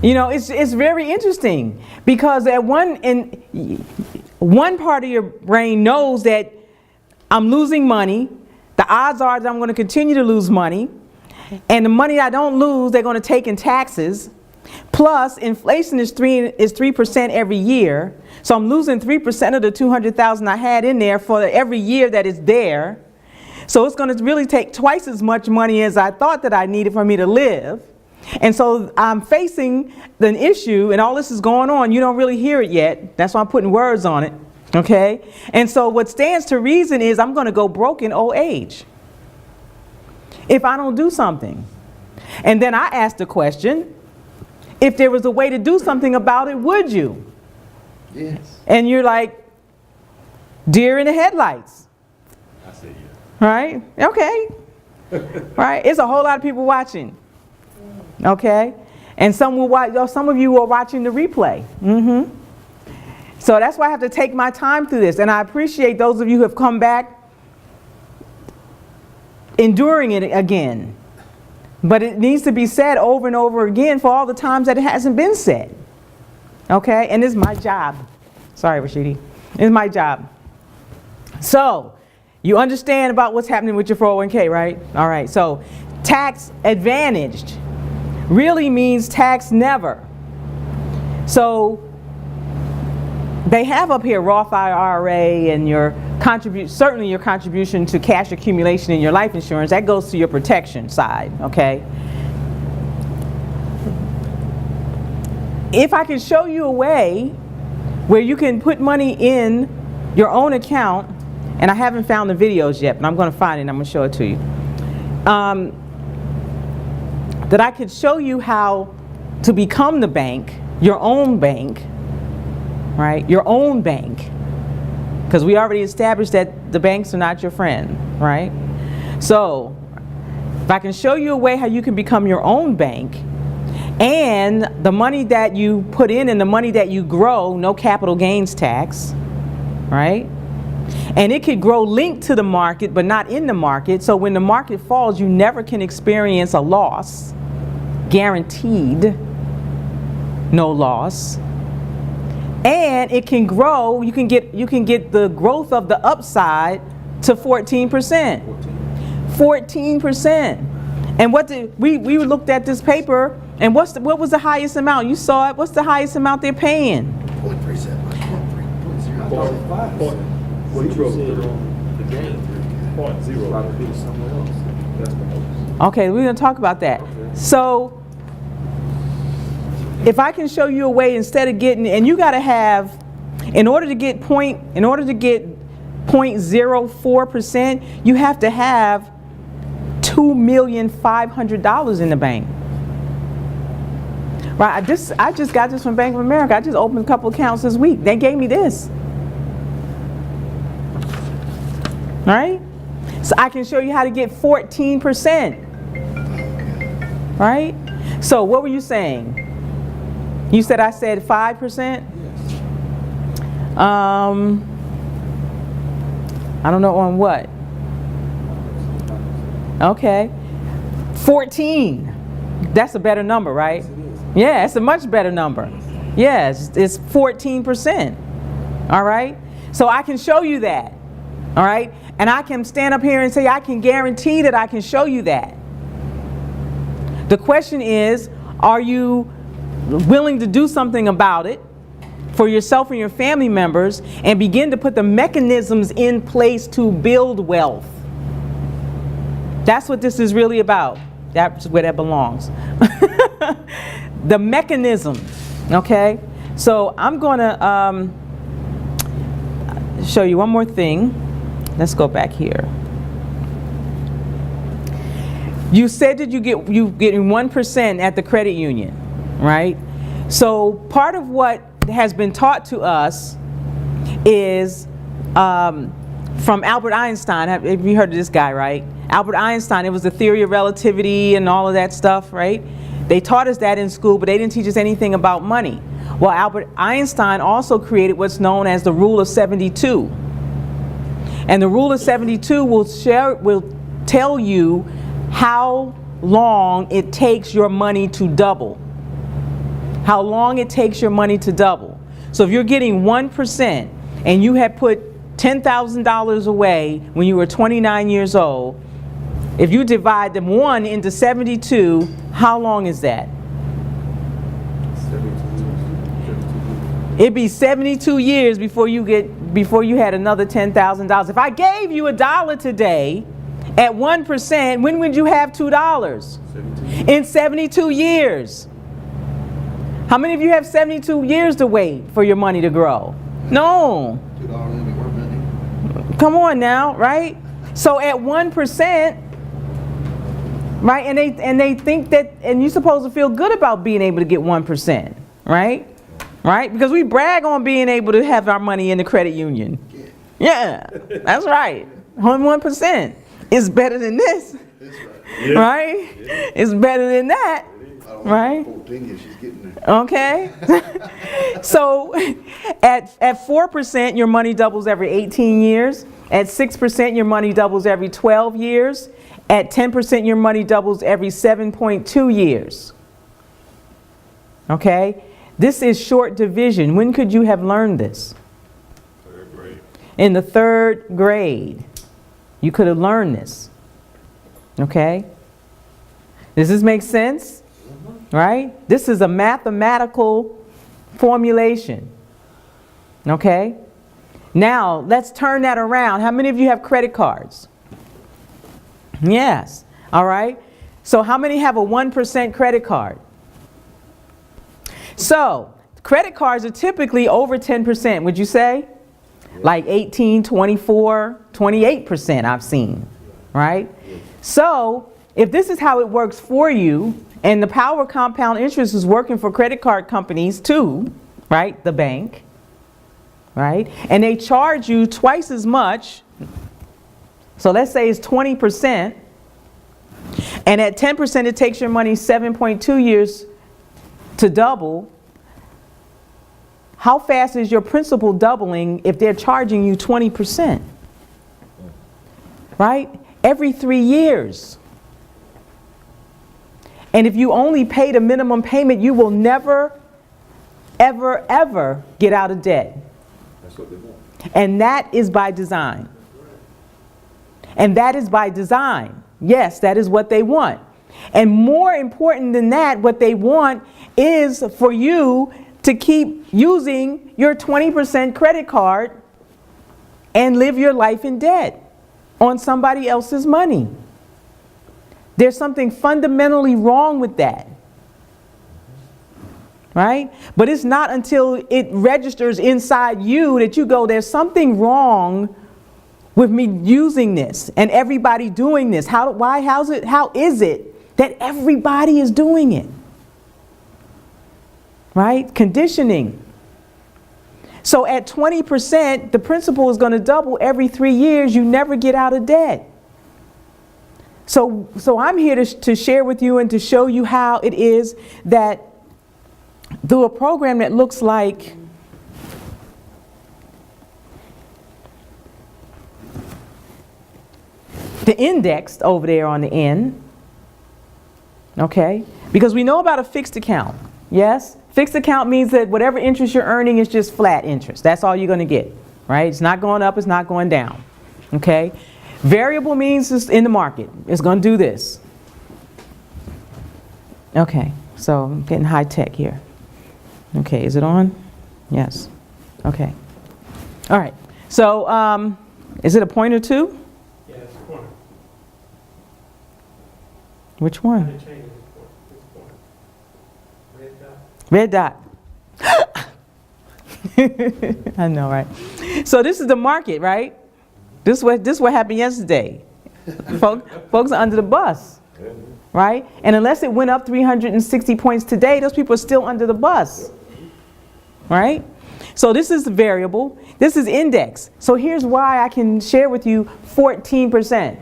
You know, it's very interesting because one part of your brain knows that I'm losing money. The odds are that I'm going to continue to lose money. And the money I don't lose, they're going to take in taxes. Plus, inflation is 3% every year. So I'm losing 3% of the $200,000 I had in there for every year that it's there. So it's going to really take twice as much money as I thought that I needed for me to live. And so I'm facing an issue, and all this is going on. You don't really hear it yet. That's why I'm putting words on it. Okay? And so what stands to reason is I'm going to go broke in old age if I don't do something. And then I asked the question, if there was a way to do something about it, would you? Yes. And you're like, deer in the headlights. I say yes. Right? Okay. Right? It's a whole lot of people watching. Okay? And some will watch, some of you are watching the replay. So that's why I have to take my time through this. And I appreciate those of you who have come back enduring it again. But it needs to be said over and over again for all the times that it hasn't been said. Okay? And it's my job. Sorry, Rashidi. It's my job. So, you understand about what's happening with your 401k, right? All right. So, tax advantaged really means tax never. So, they have up here Roth IRA and your certainly your contribution to cash accumulation in your life insurance. That goes to your protection side, okay? If I can show you a way where you can put money in your own account, and I haven't found the videos yet, but I'm going to find it and I'm going to show it to you. That I could show you how to become the bank, your own bank, right? Your own bank. Because we already established that the banks are not your friend, right? So, if I can show you a way how you can become your own bank, and the money that you put in and the money that you grow, no capital gains tax, right? And it could grow linked to the market, but not in the market. So when the market falls, you never can experience a loss, guaranteed, no loss. And it can grow, you can get the growth of the upside to 14%. 14%. And we looked at this paper, and what was the highest amount? You saw it. What's the highest amount they're paying? 0.37. Okay, we're going to talk about that. So, if I can show you a way instead of getting, and you got to have, in order to get 0.04%, you have to have $2,500,000 in the bank. Right? I just got this from Bank of America. I just opened a couple accounts this week. They gave me this. Right? So I can show you how to get 14%. Right? So what were you saying? You said I said 5%? Yes. I don't know on what. Okay. 14. That's a better number, right? Yeah, it's a much better number. Yes, it's 14%. All right? So I can show you that. All right? And I can stand up here and say I can guarantee that I can show you that. The question is, are you willing to do something about it for yourself and your family members and begin to put the mechanisms in place to build wealth? That's what this is really about. That's where that belongs. The mechanism, okay? So I'm going to show you one more thing. Let's go back here. You said that you getting 1% at the credit union, right? So part of what has been taught to us is from Albert Einstein. Have you heard of this guy, right? Albert Einstein, it was the theory of relativity and all of that stuff, right? They taught us that in school, but they didn't teach us anything about money. Well, Albert Einstein also created what's known as the Rule of 72. And the Rule of 72 will tell you how long it takes your money to double. How long it takes your money to double. So if you're getting 1% and you had put $10,000 away when you were 29 years old, if you divide them 1 into 72, how long is that? It'd be 72 years before you had another $10,000. If I gave you $1 today at 1%, when would you have $2? In 72 years. How many of you have 72 years to wait for your money to grow? No. Come on now, right? So at 1%, right? And they think that, and you're supposed to feel good about being able to get 1%, right? Right? Because we brag on being able to have our money in the credit union. Yeah, that's right. 1% is better than this, right? It's better than that, right? Okay. So at 4%, your money doubles every 18 years. At 6%, your money doubles every 12 years. At 10%, your money doubles every 7.2 years. Okay? This is short division. When could you have learned this? 3rd grade. In the 3rd grade. You could have learned this. Okay? Does this make sense? Right? This is a mathematical formulation. Okay? Now, let's turn that around. How many of you have credit cards? Yes. All right. So how many have a 1% credit card? So, credit cards are typically over 10%, would you say? Like 18, 24, 28% I've seen, right? So, if this is how it works for you, and the power compound interest is working for credit card companies too, right? The bank, right? And they charge you twice as much. So let's say it's 20%. And at 10%, it takes your money 7.2 years to double. How fast is your principal doubling if they're charging you 20%? Right? Every 3 years. And if you only pay the minimum payment, you will never, ever, ever get out of debt. That's what they want. And that is by design. And that is by design. Yes, that is what they want. And more important than that, what they want is for you to keep using your 20% credit card and live your life in debt on somebody else's money. There's something fundamentally wrong with that. Right? But it's not until it registers inside you that you go, there's something wrong with me using this and everybody doing this. How is it that everybody is doing it? Right? Conditioning. So at 20%, the principal is going to double every 3 years. You never get out of debt. So I'm here to share with you and to show you how it is that through a program that looks like the indexed over there on the end, okay? Because we know about a fixed account, yes? Fixed account means that whatever interest you're earning is just flat interest. That's all you're going to get, right? It's not going up, it's not going down, okay? Variable means it's in the market. It's going to do this. Okay, so I'm getting high tech here. Okay, is it on? Yes. Okay. All right. So, is it a pointer too? Yeah, it's a pointer. Which one? It's a pointer. Red dot. Red dot. I know, right? So this is the market, right? This is what happened yesterday. Folks are under the bus, right? And unless it went up 360 points today, those people are still under the bus, right? So this is the variable. This is index. So here's why I can share with you 14%.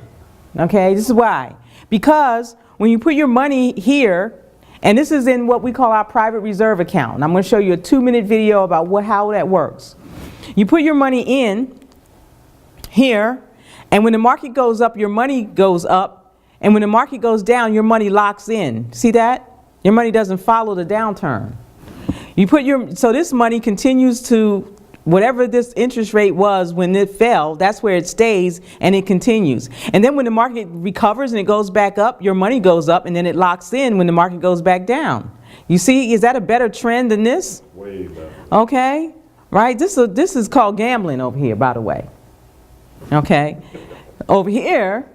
Okay, this is why. Because when you put your money here, and this is in what we call our private reserve account. And I'm going to show you a 2-minute video about how that works. You put your money in here, and when the market goes up, your money goes up, and when the market goes down, your money locks in. See that? Your money doesn't follow the downturn. You put your, so this money continues to, whatever this interest rate was when it fell, that's where it stays and it continues. And then when the market recovers and it goes back up, your money goes up and then it locks in when the market goes back down. You see, is that a better trend than this? Way better. Okay, right? This is called gambling over here, by the way. Okay, over here,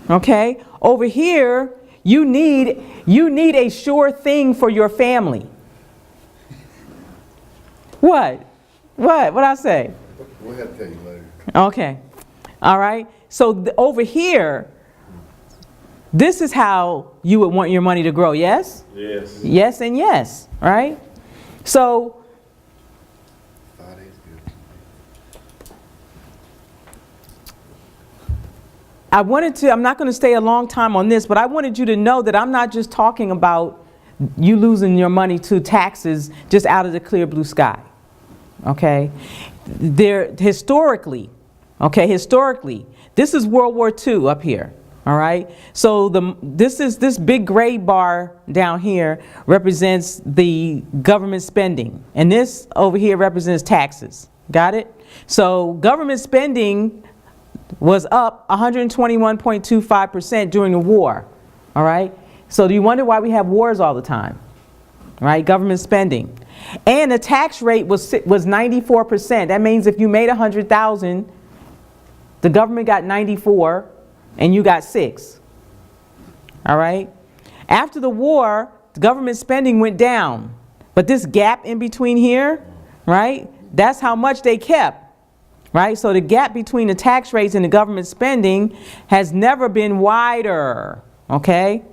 okay, over here, you need a sure thing for your family. What I say? We'll have to tell you later. Okay, all right. So over here, this is how you would want your money to grow. Yes. Yes. Yes, and yes. Right. So 5 days good. I'm not going to stay a long time on this, but I wanted you to know that I'm not just talking about you losing your money to taxes just out of the clear blue sky. Okay? Historically, this is World War II up here. All right? So this big gray bar down here represents the government spending, and this over here represents taxes. Got it? So government spending was up 121.25% during the war. All right? So do you wonder why we have wars all the time? Right? Government spending. And the tax rate was 94%. That means if you made 100,000, the government got 94 and you got 6. All right? After the war, the government spending went down. But this gap in between here, right? That's how much they kept. Right? So the gap between the tax rates and the government spending has never been wider. Okay?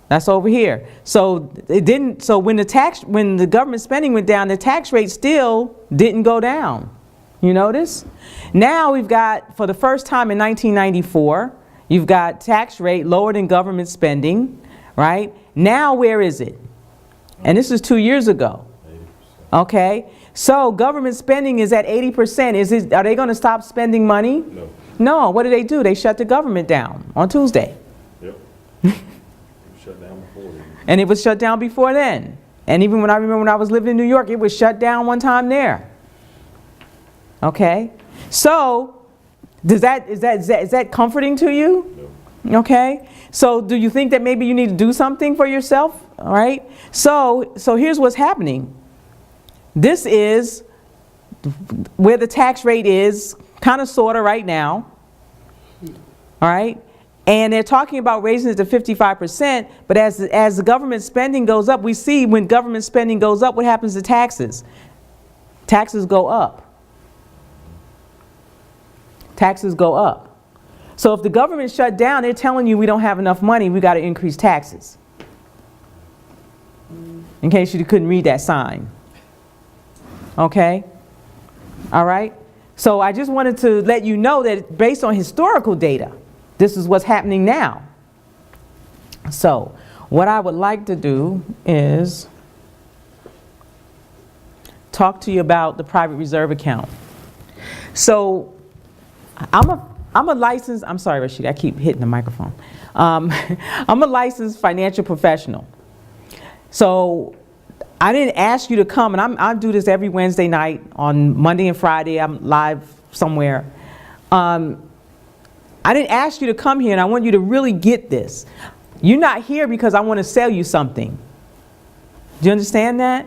That's over here. So it didn't, so when the government spending went down, the tax rate still didn't go down. You notice? Now we've got, for the first time in 1994, you've got tax rate lower than government spending, right? Now where is it? And this is 2 years ago. 80%. Okay? So government spending is at 80%. Are they going to stop spending money? No. No. What do? They shut the government down on Tuesday. Yep. Shut down before then. And it was shut down before then. And even when I remember when I was living in New York, it was shut down one time there. Okay? So, is that comforting to you? No. Okay? So, do you think that maybe you need to do something for yourself? All right? So here's what's happening. This is where the tax rate is, kind of sort of right now. All right? And they're talking about raising it to 55%, but as the government spending goes up, we see when government spending goes up, what happens to taxes? Taxes go up. Taxes go up. So if the government shut down, they're telling you we don't have enough money, we got to increase taxes. In case you couldn't read that sign. Okay? All right? So I just wanted to let you know that based on historical data, this is what's happening now. So what I would like to do is talk to you about the private reserve account. So I'm a licensed, I'm sorry, Rashid, I keep hitting the microphone. I'm a licensed financial professional. So I didn't ask you to come, and I do this every Wednesday night. On Monday and Friday, I'm live somewhere. I didn't ask you to come here, and I want you to really get this. You're not here because I want to sell you something. Do you understand that?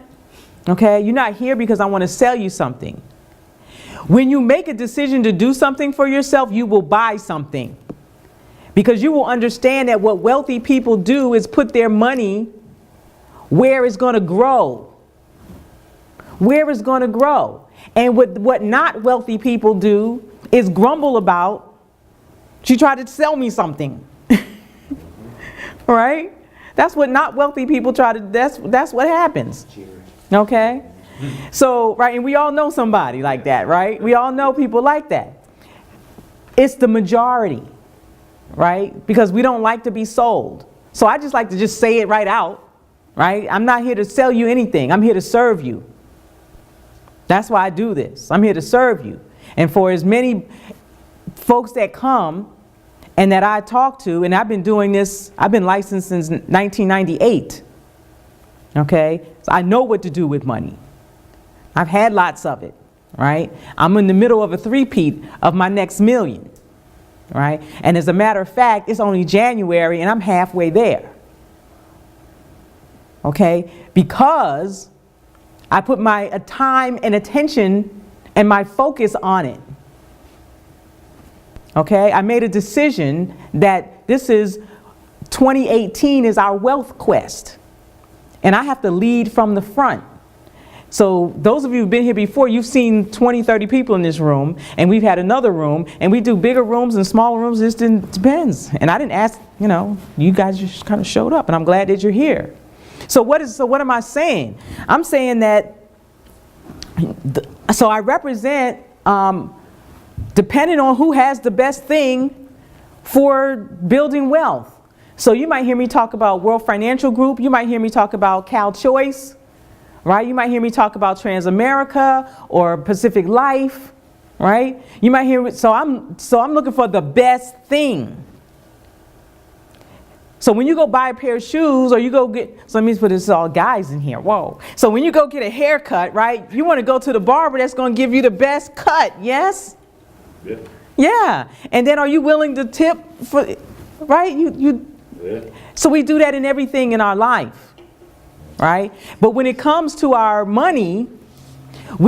Okay? You're not here because I want to sell you something. When you make a decision to do something for yourself, you will buy something. Because you will understand that what wealthy people do is put their money where it's going to grow. Where it's going to grow. And what not wealthy people do is grumble about, she tried to sell me something. Right? That's what not wealthy people try to, that's what happens. Okay? So, right, and we all know somebody like that, right? We all know people like that. It's the majority, right? Because we don't like to be sold. So I just like to just say it right out, right? I'm not here to sell you anything. I'm here to serve you. That's why I do this. I'm here to serve you. And for as many folks that come and that I talk to, and I've been doing this, I've been licensed since 1998. Okay? So I know what to do with money. I've had lots of it, right? I'm in the middle of a three-peat of my next million, right? And as a matter of fact, it's only January and I'm halfway there. Okay? Because I put my time and attention and my focus on it. Okay? I made a decision that this is 2018 is our wealth quest. And I have to lead from the front. So those of you who've been here before, you've seen 20, 30 people in this room, and we've had another room, and we do bigger rooms and smaller rooms. It just depends. And I didn't ask, you guys just kind of showed up, and I'm glad that you're here. So what am I saying? I'm saying that, so I represent, depending on who has the best thing for building wealth. So you might hear me talk about World Financial Group. You might hear me talk about Cal Choice. Right? You might hear me talk about Transamerica or Pacific Life, right? You might hear, so I'm looking for the best thing. So when you go buy a pair of shoes or you go get, so let me put this all guys in here, whoa. So when you go get a haircut, right? You want to go to the barber that's going to give you the best cut, yes? Yeah. Yeah. And then are you willing to tip for, right? Yeah. So we do that in everything in our life. Right? But when it comes to our money, our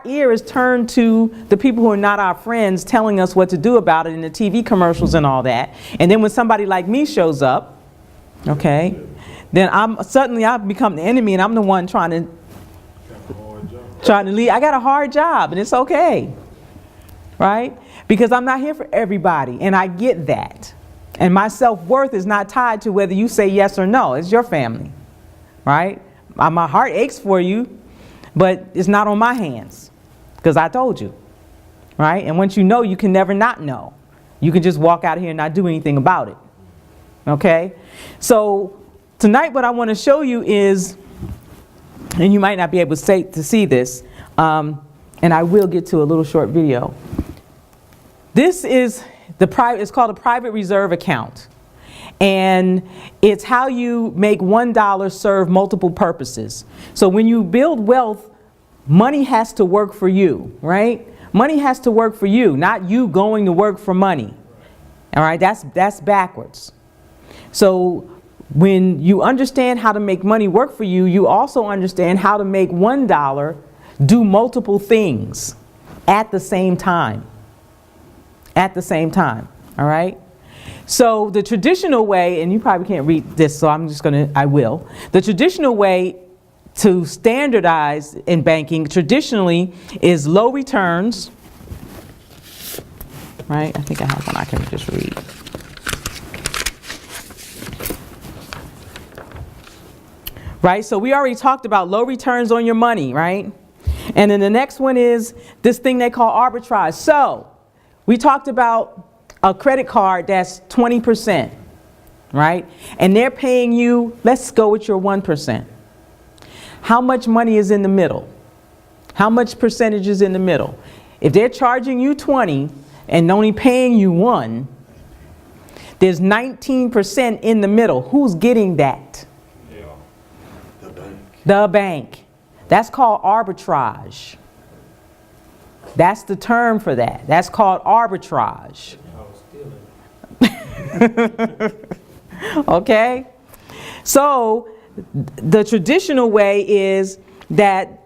ear is turned to the people who are not our friends telling us what to do about it in the TV commercials and all that. And then when somebody like me shows up, okay, then I've become the enemy and I'm the one trying to lead. I got a hard job and it's okay. Right? Because I'm not here for everybody and I get that. And my self-worth is not tied to whether you say yes or no. It's your family, right? My heart aches for you, but it's not on my hands because I told you, right? And once you know, you can never not know. You can just walk out of here and not do anything about it, okay? So tonight what I want to show you is, and you might not be able to see this, and I will get to a little short video. This is it's called a private reserve account. And it's how you make $1 serve multiple purposes. So when you build wealth, money has to work for you, right? Money has to work for you, not you going to work for money. All right, that's backwards. So when you understand how to make money work for you, you also understand how to make $1 do multiple things at the same time. At the same time, all right? So the traditional way, and you probably can't read this, so I will. The traditional way to standardize in banking traditionally is low returns, right? I think I have one I can just read. Right, so we already talked about low returns on your money, right? And then the next one is this thing they call arbitrage. So we talked about a credit card that's 20%, right? And they're paying you, let's go with your 1%. How much money is in the middle? How much percentage is in the middle? If they're charging you 20 and only paying you 1, there's 19% in the middle. Who's getting that? Yeah. The bank. The bank. That's called arbitrage. That's the term for that. That's called arbitrage. Okay? So the traditional way is that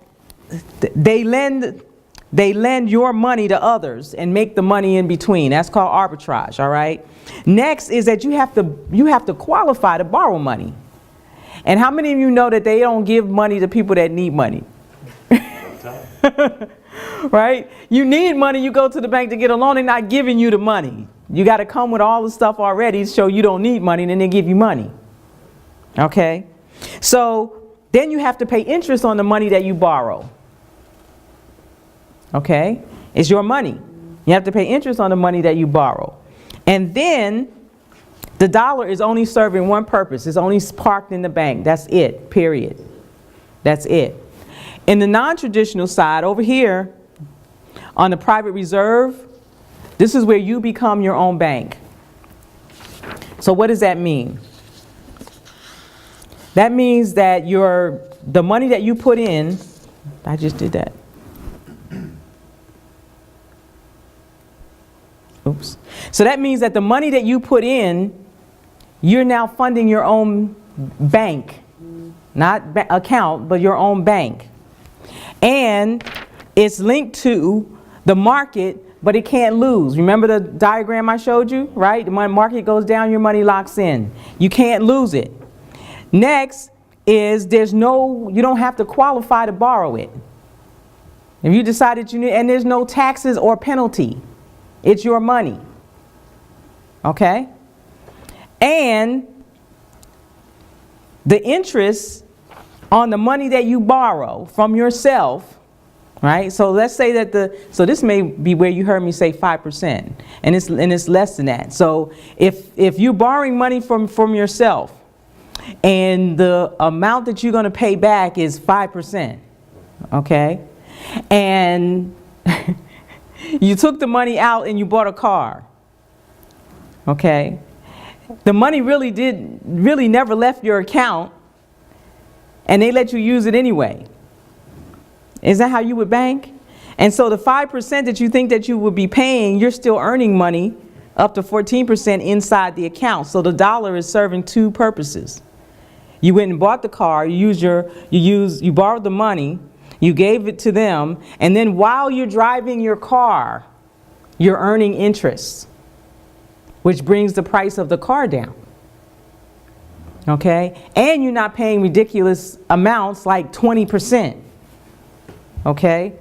they lend your money to others and make the money in between. That's called arbitrage, all right? Next is that you have to qualify to borrow money. And how many of you know that they don't give money to people that need money? Right? You need money, you go to the bank to get a loan, they're not giving you the money. You got to come with all the stuff already to show you don't need money, and then they give you money. Okay? So then you have to pay interest on the money that you borrow. Okay? It's your money. You have to pay interest on the money that you borrow. And then the dollar is only serving one purpose. It's only parked in the bank. That's it, period. That's it. In the non-traditional side, over here, on the private reserve, this is where you become your own bank. So what does that mean? That means that the money that you put in I just did that. Oops. So that means that the money that you put in, you're now funding your own bank. Not account, but your own bank. And it's linked to the market, but it can't lose. Remember the diagram I showed you, right? The market goes down, your money locks in. You can't lose it. Next is you don't have to qualify to borrow it. If you decided you need, and there's no taxes or penalty. It's your money. Okay? And the interest on the money that you borrow from yourself, right? So let's say that so this may be where you heard me say 5%, and it's less than that. So if you're borrowing money from yourself, and the amount that you're going to pay back is 5%, okay? And you took the money out and you bought a car, okay? The money really never left your account, and they let you use it anyway. Is that how you would bank? And so the 5% that you think that you would be paying, you're still earning money up to 14% inside the account. So the dollar is serving two purposes. You went and bought the car, you borrowed the money, you gave it to them, and then while you're driving your car, you're earning interest, which brings the price of the car down. Okay? And you're not paying ridiculous amounts like 20%. Okay?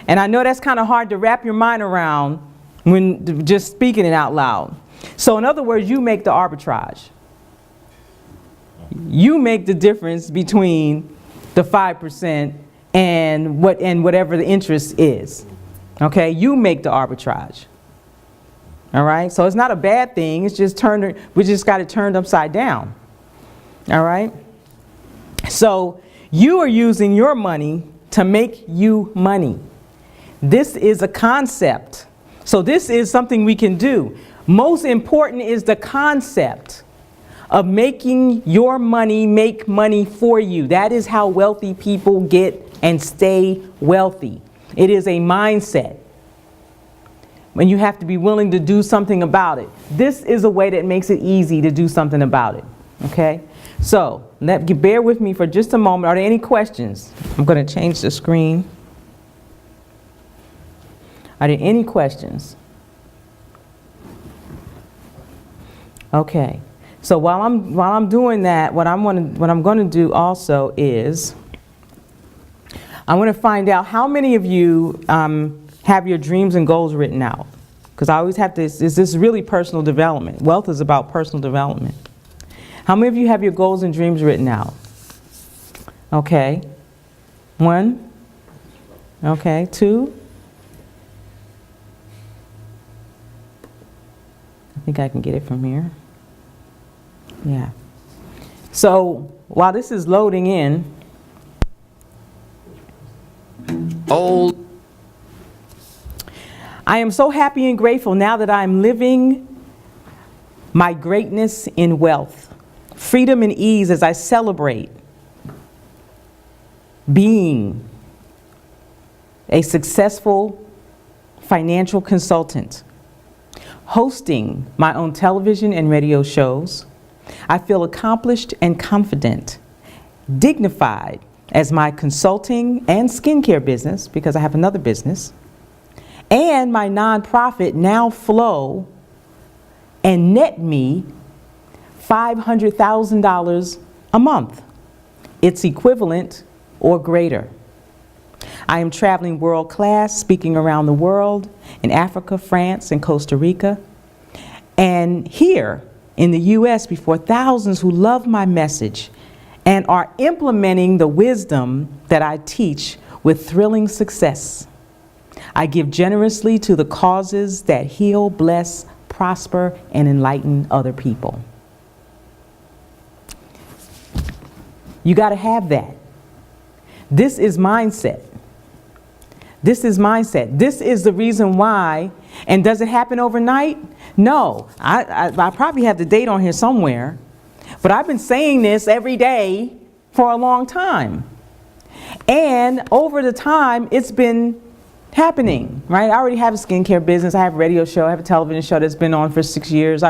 And I know that's kind of hard to wrap your mind around when just speaking it out loud. So in other words, you make the arbitrage. You make the difference between the 5% and whatever the interest is. Okay? You make the arbitrage. All right? So it's not a bad thing. It's just we just got it turned upside down. All right? So you are using your money to make you money. This is a concept. So this is something we can do. Most important is the concept of making your money make money for you. That is how wealthy people get and stay wealthy. It is a mindset. When you have to be willing to do something about it. This is a way that makes it easy to do something about it. Okay? So, bear with me for just a moment. Are there any questions? I'm going to change the screen. Are there any questions? Okay. So while I'm doing that, what I'm going to do also is I want to find out how many of you have your dreams and goals written out. Because I always have to. Is this really personal development? Wealth is about personal development. How many of you have your goals and dreams written out? Okay. 1. Okay. 2. I think I can get it from here. Yeah. So while this is loading in, I am so happy and grateful now that I'm living my greatness in wealth, freedom and ease as I celebrate being a successful financial consultant, hosting my own television and radio shows. I feel accomplished and confident, dignified as my consulting and skincare business, because I have another business, and my nonprofit now flow and net me $500,000 a month. It's equivalent or greater. I am traveling world class, speaking around the world, in Africa, France, and Costa Rica, and here in the U.S. before thousands who love my message and are implementing the wisdom that I teach with thrilling success. I give generously to the causes that heal, bless, prosper, and enlighten other people. You got to have that. This is mindset. This is mindset. This is the reason why. And does it happen overnight? No. I probably have the date on here somewhere. But I've been saying this every day for a long time. And over the time, it's been happening, right? I already have a skincare business. I have a radio show. I have a television show that's been on for 6 years.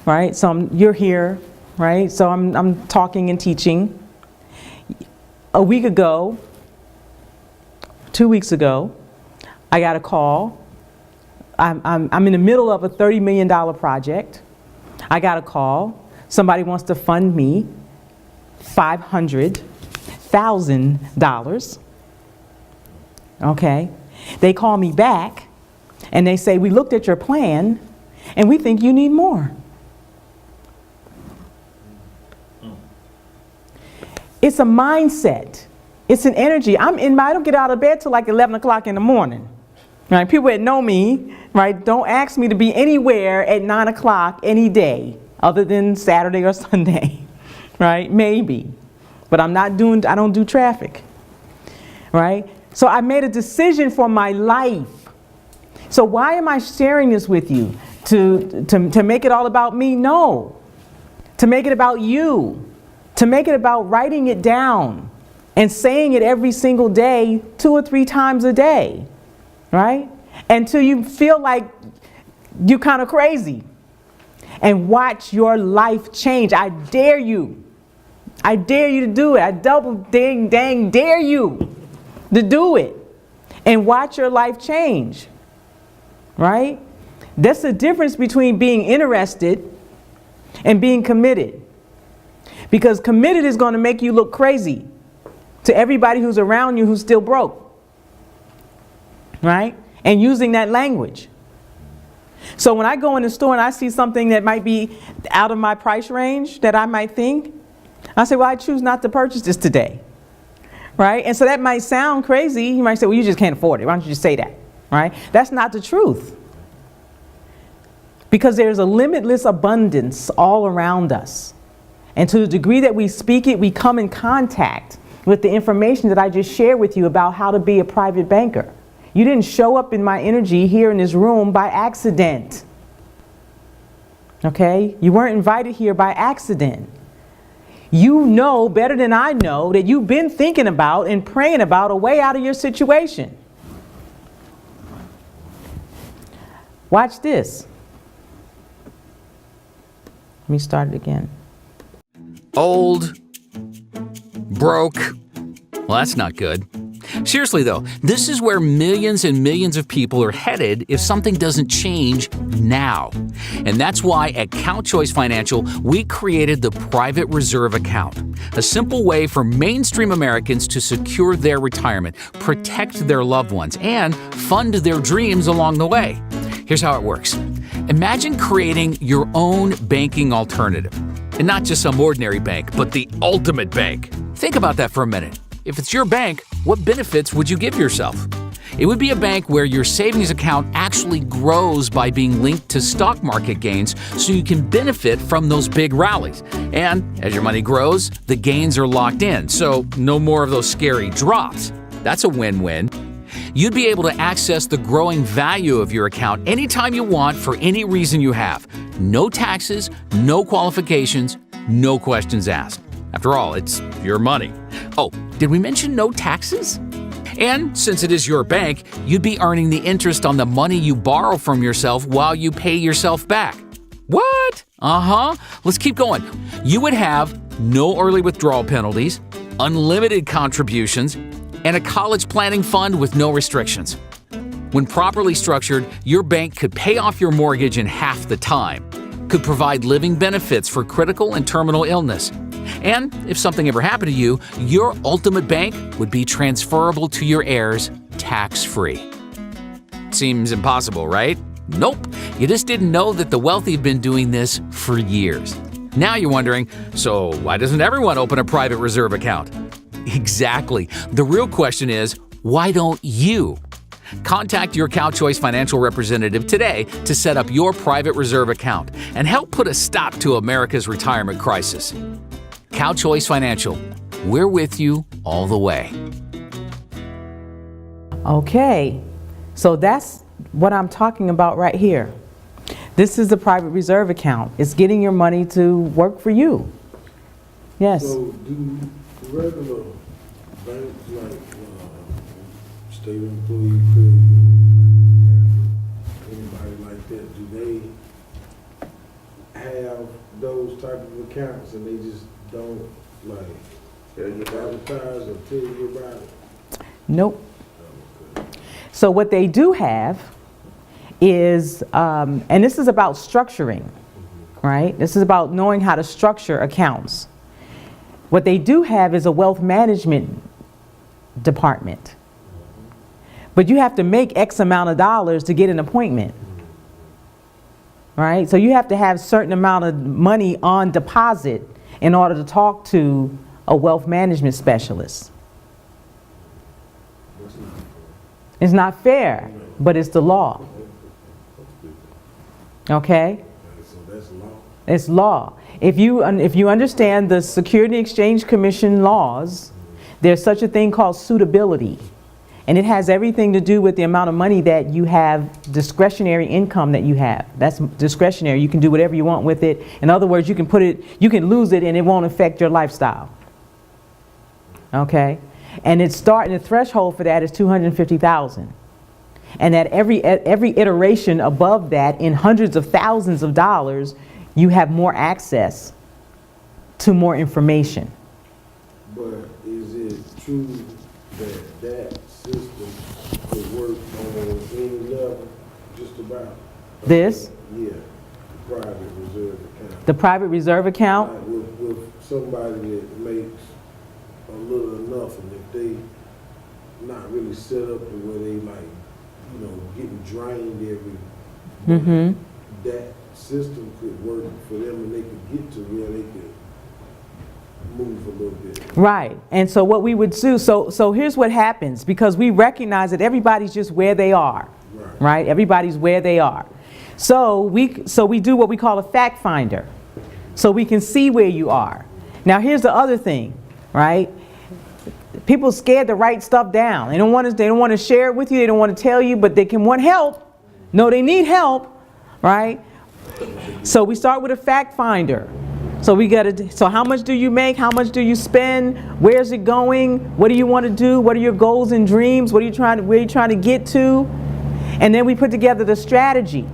Right? So you're here, right? So I'm talking and teaching. A week ago, 2 weeks ago, I got a call. I'm in the middle of a $30 million project. I got a call. Somebody wants to fund me $500,000. Okay. They call me back and they say, we looked at your plan and we think you need more. It's a mindset. It's an energy. I don't get out of bed till like 11 o'clock in the morning. Right? People that know me, right, don't ask me to be anywhere at 9 o'clock any day other than Saturday or Sunday. Right? Maybe. But I don't do traffic. Right? So I made a decision for my life. So why am I sharing this with you? To make it all about me? No. To make it about you. To make it about writing it down and saying it every single day, 2 or 3 times a day. Right? Until you feel like you're kind of crazy. And watch your life change. I dare you. I dare you to do it. I double dang dare you to do it. And watch your life change. Right? That's the difference between being interested and being committed. Because committed is going to make you look crazy to everybody who's around you who's still broke. Right? And using that language. So when I go in the store and I see something that might be out of my price range that I might think, I say, well, I choose not to purchase this today. Right? And so that might sound crazy. You might say, well, you just can't afford it. Why don't you just say that? Right? That's not the truth. Because there's a limitless abundance all around us. And to the degree that we speak it, we come in contact with the information that I just shared with you about how to be a private banker. You didn't show up in my energy here in this room by accident. Okay? You weren't invited here by accident. You know better than I know that you've been thinking about and praying about a way out of your situation. Watch this. Let me start it again. Old, broke. Well, that's not good. Seriously though, this is where millions and millions of people are headed if something doesn't change now. And that's why at CountChoice Financial, we created the Private Reserve Account, a simple way for mainstream Americans to secure their retirement, protect their loved ones, and fund their dreams along the way. Here's how it works. Imagine creating your own banking alternative. And not just some ordinary bank, but the ultimate bank. Think about that for a minute. If it's your bank, what benefits would you give yourself? It would be a bank where your savings account actually grows by being linked to stock market gains so you can benefit from those big rallies. And as your money grows, the gains are locked in, so no more of those scary drops. That's a win-win. You'd be able to access the growing value of your account anytime you want for any reason you have. No taxes, no qualifications, no questions asked. After all, it's your money. Oh, did we mention no taxes? And since it is your bank, you'd be earning the interest on the money you borrow from yourself while you pay yourself back. What? Let's keep going. You would have no early withdrawal penalties, unlimited contributions, and a college planning fund with no restrictions. When properly structured, your bank could pay off your mortgage in half the time, could provide living benefits for critical and terminal illness, and if something ever happened to you, your ultimate bank would be transferable to your heirs tax-free. Seems impossible, right? Nope. You just didn't know that the wealthy have been doing this for years. Now you're wondering, so why doesn't everyone open a private reserve account? Exactly. The real question is, why don't you? Contact your CountChoice financial representative today to set up your private reserve account and help put a stop to America's retirement crisis. CountChoice Financial. We're with you all the way. Okay, so that's what I'm talking about right here. This is the private reserve account. It's getting your money to work for you. Yes. So do regular banks like, state employee pay, anybody like that, do they have those type of accounts and they just don't like advertise or tell you about it? Nope. So what they do have is, and this is about structuring, right? This is about knowing how to structure accounts. What they do have is a wealth management department. But you have to make X amount of dollars to get an appointment, right? So you have to have a certain amount of money on deposit in order to talk to a wealth management specialist. It's not fair, but it's the law. Okay? So that's law. It's law. If you understand the Security Exchange Commission laws, there's such a thing called suitability. And it has everything to do with the amount of money that you have, discretionary income that you have. That's discretionary. You can do whatever you want with it. In other words, you can lose it and it won't affect your lifestyle. Okay? And the threshold for that is $250,000. And at every iteration above that, in hundreds of thousands of dollars, you have more access to more information. But is it true that that system could work on any level, just about? This, Yeah, the private reserve account. the private reserve account, Like with somebody that makes a little enough, and if they not really set up to where they like, getting drained every month, that system could work for them and they could get to where they could move a little bit. right. And so what we would do, so here's what happens, because we recognize that everybody's just where they are, right? Everybody's where they are. So we do what we call a fact finder, so we can see where you are. Now here's the other thing, right? People scared to write stuff down. They don't want to share it with you. They don't want to tell you, but they can want help. No, they need help, right? So we start with a fact finder. So how much do you make? How much do you spend? Where's it going? What do you want to do? What are your goals and dreams? Where are you trying to get to? And then we put together the strategy.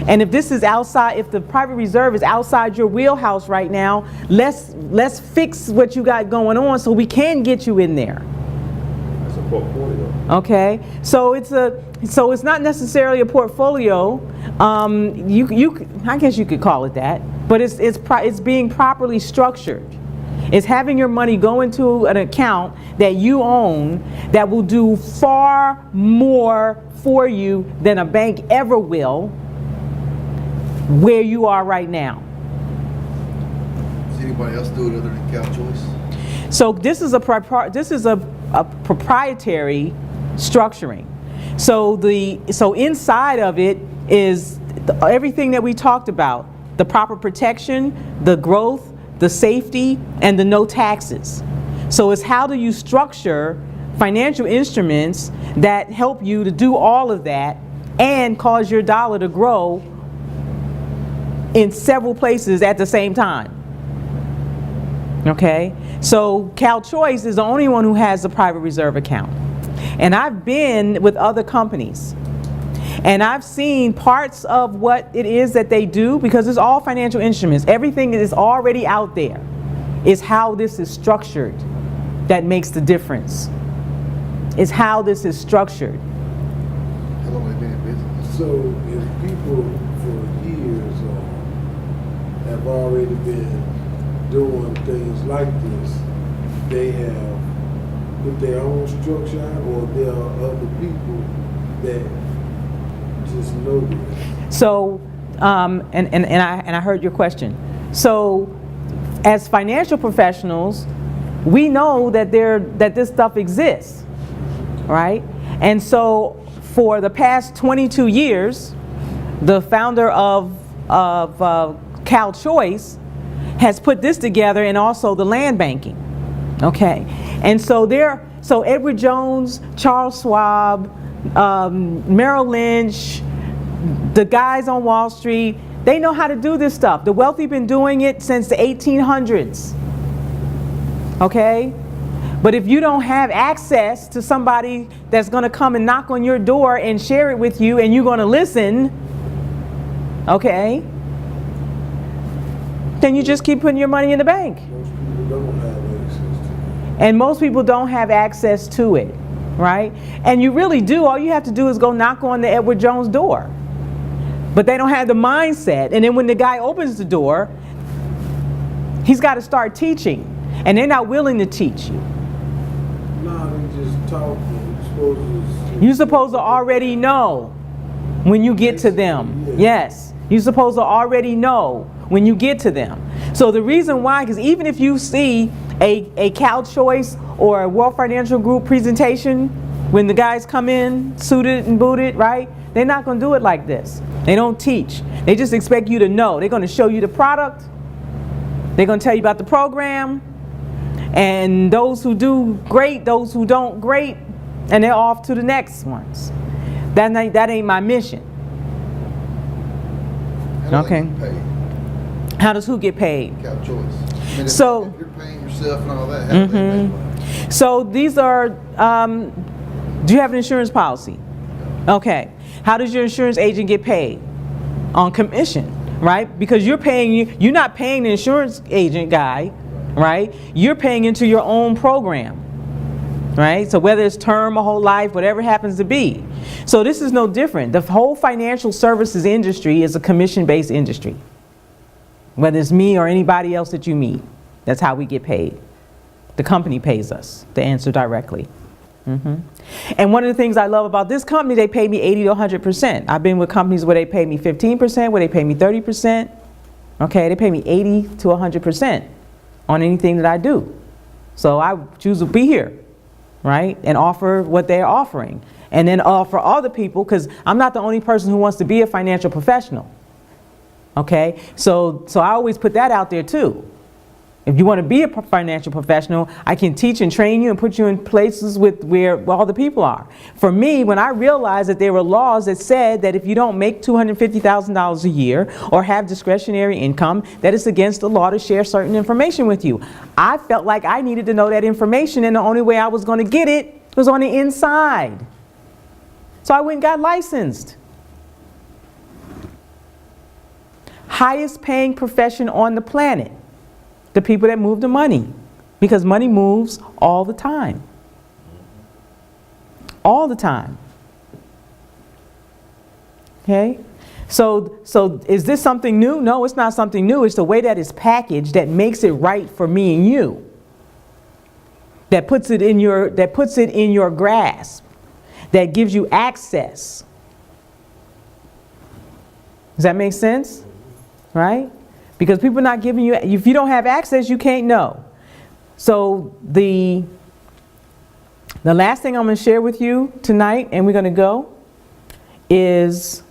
And if this is outside, if the private reserve is outside your wheelhouse right now, let's fix what you got going on so we can get you in there. That's a portfolio. Okay, so it's not necessarily a portfolio. I guess you could call it that, but it's being properly structured. It's having your money go into an account that you own that will do far more for you than a bank ever will, where you are right now. Does anybody else do it other than Cal Choice? So this is a proprietary structuring. So inside of it is everything that we talked about: the proper protection, the growth, the safety, and the no taxes. So it's how do you structure financial instruments that help you to do all of that and cause your dollar to grow in several places at the same time. Okay, so Cal Choice is the only one who has a private reserve account. And I've been with other companies and I've seen parts of what it is that they do, because it's all financial instruments. Everything that is already out there. Is how this is structured that makes the difference. Is how this is structured. How long have they been in business? So if people for years have already been doing things like this, they have put their own structure out, or there are other people that just know this? So, and I heard your question. So, as financial professionals, we know that this stuff exists, right? And so, for the past 22 years, the founder of Cal Choice has put this together, and also the land banking. Okay, and so Edward Jones, Charles Schwab, Merrill Lynch, the guys on Wall Street, they know how to do this stuff. The wealthy been doing it since the 1800s. Okay, But if you don't have access to somebody that's going to come and knock on your door and share it with you and you're going to listen, okay, then you just keep putting your money in the bank. Most people don't have access to it. And most people don't have access to it, right? And you really do. All you have to do is go knock on the Edward Jones door. But they don't have the mindset. And then when the guy opens the door, he's got to start teaching. And they're not willing to teach you. Nah, they just talk. You're supposed to already know when you get to them. Yes. You're supposed to already know when you get to them. So the reason why, because even if you see a Cal Choice or a World Financial Group presentation, when the guys come in suited and booted, right? They're not going to do it like this. They don't teach. They just expect you to know. They're going to show you the product. They're going to tell you about the program. And those who do great, those who don't great, and they're off to the next ones. That ain't my mission. Okay. How does who get paid? Cal Choice. I mean, So- if you're paying yourself and all that, how do they make money? So these are, do you have an insurance policy? Okay. How does your insurance agent get paid? On commission, right? Because you're not paying the insurance agent guy, right? You're paying into your own program, right? So whether it's term or whole life, whatever it happens to be. So this is no different. The whole financial services industry is a commission-based industry. Whether it's me or anybody else that you meet, that's how we get paid. The company pays us to answer directly. And one of the things I love about this company, they pay me 80 to 100%. I've been with companies where they pay me 15%, where they pay me 30%. Okay, they pay me 80 to 100% on anything that I do. So I choose to be here, right, and offer what they're offering. And then offer other people, because I'm not the only person who wants to be a financial professional. Okay, so I always put that out there too. If you want to be a financial professional, I can teach and train you and put you in places where all the people are. For me, when I realized that there were laws that said that if you don't make $250,000 a year or have discretionary income, that it's against the law to share certain information with you. I felt like I needed to know that information, and the only way I was going to get it was on the inside. So I went and got licensed. Highest paying profession on the planet. The people that move the money, because money moves all the time. All the time. Okay? So is this something new? No, it's not something new. It's the way that it's packaged that makes it right for me and you. That puts it in your grasp. That gives you access. Does that make sense? Right? Because people are not giving you, if you don't have access, you can't know. So the last thing I'm going to share with you tonight, and we're going to go, is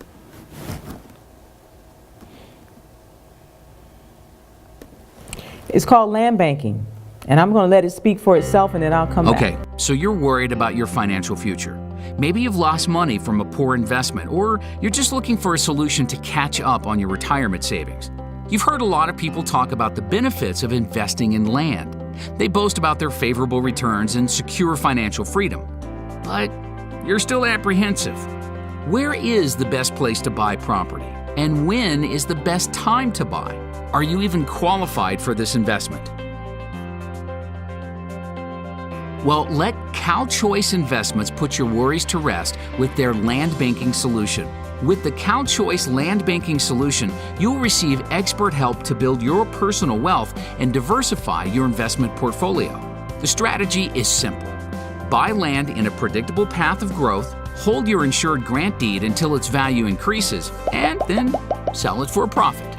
it's called land banking. And I'm going to let it speak for itself, and then I'll come back. Okay, so you're worried about your financial future. Maybe you've lost money from a poor investment, or you're just looking for a solution to catch up on your retirement savings. You've heard a lot of people talk about the benefits of investing in land. They boast about their favorable returns and secure financial freedom. But you're still apprehensive. Where is the best place to buy property? And when is the best time to buy? Are you even qualified for this investment? Well, let Cal Choice Investments put your worries to rest with their land banking solution. With the Cal Choice Land Banking Solution, you'll receive expert help to build your personal wealth and diversify your investment portfolio. The strategy is simple. Buy land in a predictable path of growth, hold your insured grant deed until its value increases, and then sell it for a profit.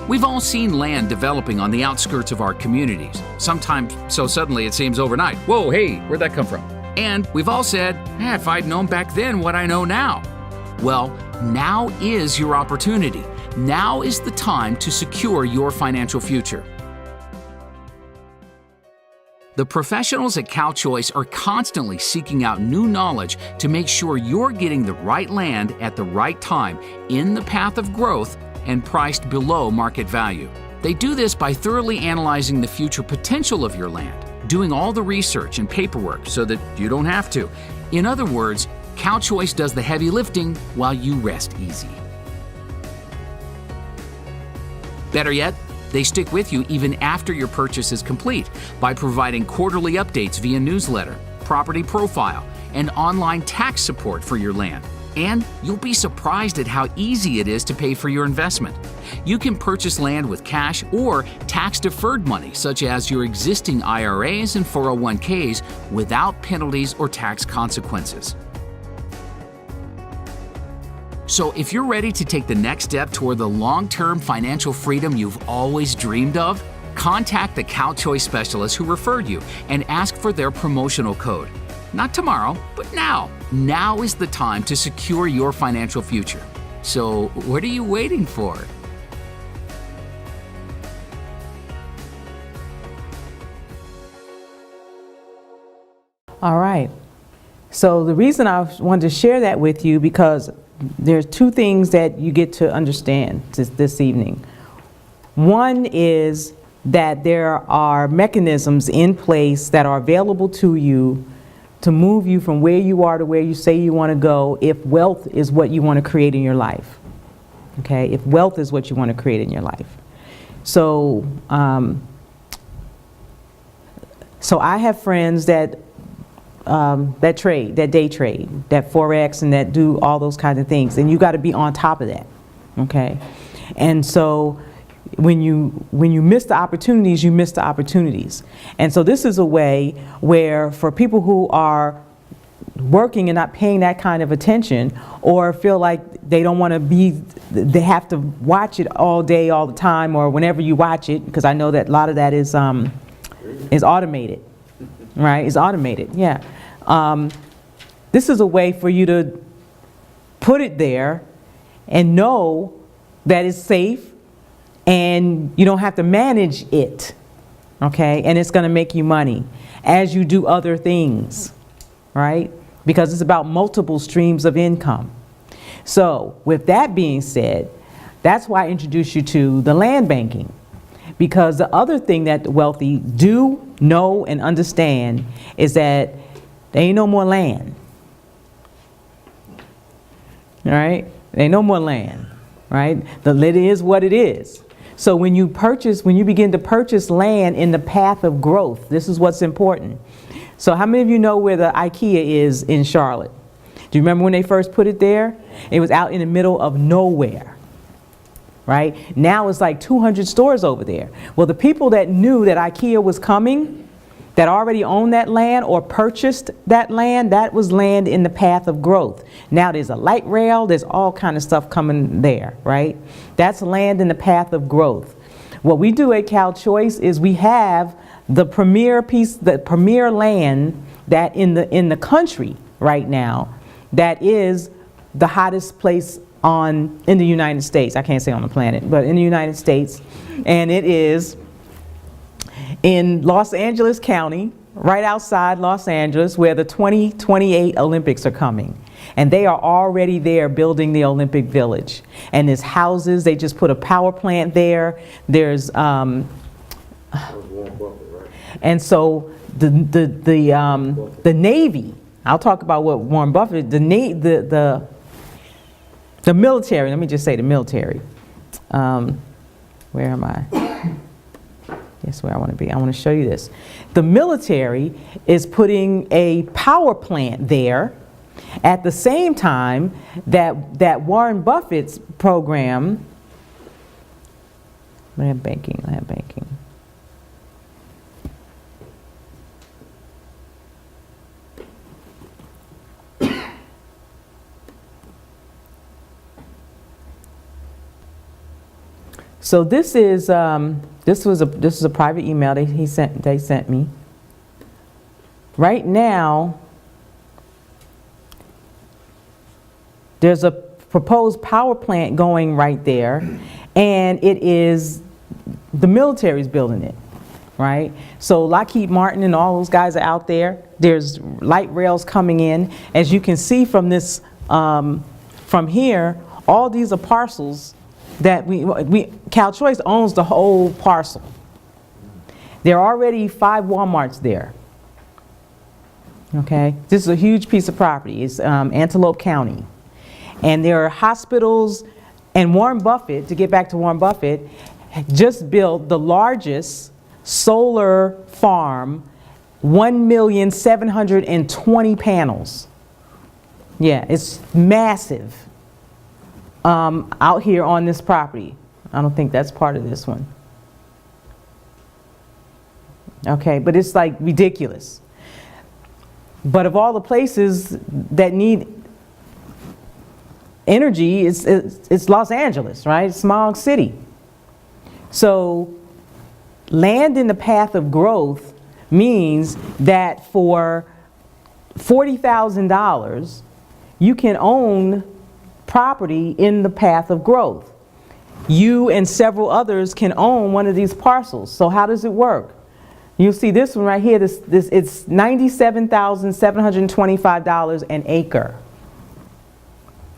We've all seen land developing on the outskirts of our communities, sometimes so suddenly it seems overnight. Whoa, hey, where'd that come from? And we've all said, if I'd known back then what I know now. Well, now is your opportunity. Now is the time to secure your financial future. The professionals at Cal Choice are constantly seeking out new knowledge to make sure you're getting the right land at the right time, in the path of growth, and priced below market value. They do this by thoroughly analyzing the future potential of your land, doing all the research and paperwork so that you don't have to. In other words, CalChoice does the heavy lifting while you rest easy. Better yet, they stick with you even after your purchase is complete by providing quarterly updates via newsletter, property profile, and online tax support for your land. And you'll be surprised at how easy it is to pay for your investment. You can purchase land with cash or tax-deferred money, such as your existing IRAs and 401ks, without penalties or tax consequences. So if you're ready to take the next step toward the long-term financial freedom you've always dreamed of, contact the CalChoice specialist who referred you and ask for their promotional code. Not tomorrow, but now. Now is the time to secure your financial future. So what are you waiting for? All right. So the reason I wanted to share that with you, because there's two things that you get to understand this evening. One is that there are mechanisms in place that are available to you to move you from where you are to where you say you want to go if wealth is what you want to create in your life. Okay, if wealth is what you want to create in your life. So, so I have friends that that trade, that day trade, that Forex, and that do all those kinds of things, and you got to be on top of that. Okay, and so when you miss the opportunities, you miss the opportunities. And so this is a way where for people who are working and not paying that kind of attention, or feel like they don't want to be, they have to watch it all day, all the time, or whenever you watch it, because I know that a lot of that is automated, right? It's automated, yeah. This is a way for you to put it there and know that it's safe, and you don't have to manage it, okay? And it's going to make you money as you do other things, right? Because it's about multiple streams of income. So with that being said, that's why I introduced you to the land banking. Because the other thing that the wealthy do know and understand is that there ain't no more land. All right? There ain't no more land, right? It is what it is. So when you begin to purchase land in the path of growth, this is what's important. So how many of you know where the IKEA is in Charlotte? Do you remember when they first put it there? It was out in the middle of nowhere, right? Now it's like 200 stores over there. Well, the people that knew that IKEA was coming, that already owned that land or purchased that land, that was land in the path of growth. Now there's a light rail, there's all kind of stuff coming there, right? That's land in the path of growth. What we do at CalChoice is we have the premier piece, the premier land that in the country right now, that is the hottest place in the United States. I can't say on the planet, but in the United States. And it is in Los Angeles County, right outside Los Angeles, where the 2028 Olympics are coming. And they are already there building the Olympic Village. And there's houses, they just put a power plant there. There's, and so the Navy, I'll talk about what Warren Buffett, the military, let me just say the military. Where am I? That's where I want to be. I want to show you this. The military is putting a power plant there at the same time that Warren Buffett's program, land banking. So this is this was a private email they sent me. Right now, there's a proposed power plant going right there, and it is the military's building it, right? So Lockheed Martin and all those guys are out there. There's light rails coming in. As you can see from this, from here, all these are parcels that CalChoice owns the whole parcel. There are already 5 Walmarts there. Okay, this is a huge piece of property. It's Antelope County. And there are hospitals, and Warren Buffett, to get back to Warren Buffett, just built the largest solar farm, 1,720,000 panels. Yeah, it's massive out here on this property. I don't think that's part of this one. Okay, but it's like ridiculous. But of all the places that need energy, it's Los Angeles, right? Smog city. So land in the path of growth means that for $40,000, you can own property in the path of growth. You and several others can own one of these parcels. So how does it work? You'll see this one right here, it's $97,725 an acre.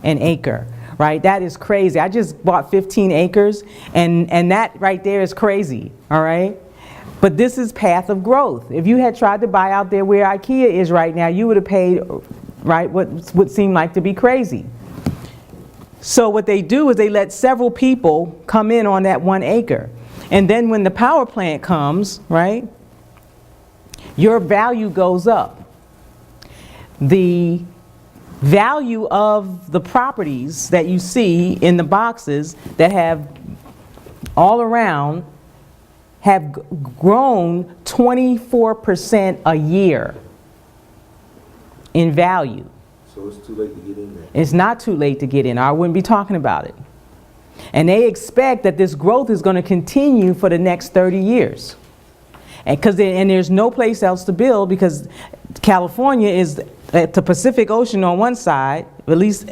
An acre, right? That is crazy. I just bought 15 acres, and that right there is crazy, all right? But this is path of growth. If you had tried to buy out there where IKEA is right now, you would have paid, right, what would seem like to be crazy. So what they do is they let several people come in on that 1 acre. And then when the power plant comes, right, your value goes up. The value of the properties that you see in the boxes that have all around have grown 24% a year in value. So it's too late to get in there. It's not too late to get in. I wouldn't be talking about it. And they expect that this growth is going to continue for the next 30 years. And there's no place else to build, because California is at the Pacific Ocean on one side, at least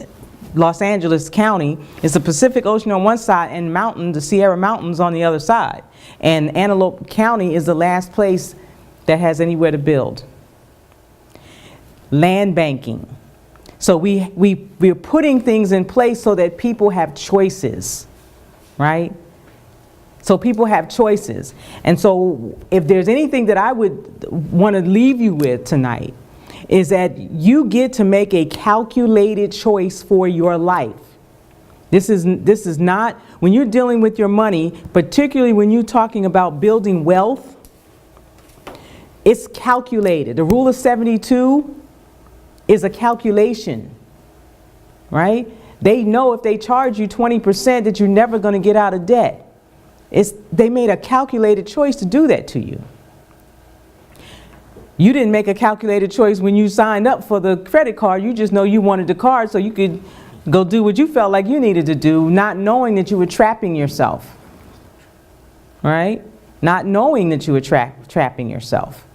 Los Angeles County is the Pacific Ocean on one side and the Sierra Mountains on the other side. And Antelope County is the last place that has anywhere to build. Land banking. So we're putting things in place so that people have choices, right? So people have choices. And so if there's anything that I would want to leave you with tonight, is that you get to make a calculated choice for your life. This is not, when you're dealing with your money, particularly when you're talking about building wealth, it's calculated. The rule of 72 is a calculation, right? They know if they charge you 20% that you're never going to get out of debt. They made a calculated choice to do that to you. You didn't make a calculated choice when you signed up for the credit card. You just know you wanted the card so you could go do what you felt like you needed to do, not knowing that you were trapping yourself, right? Not knowing that you were trapping yourself.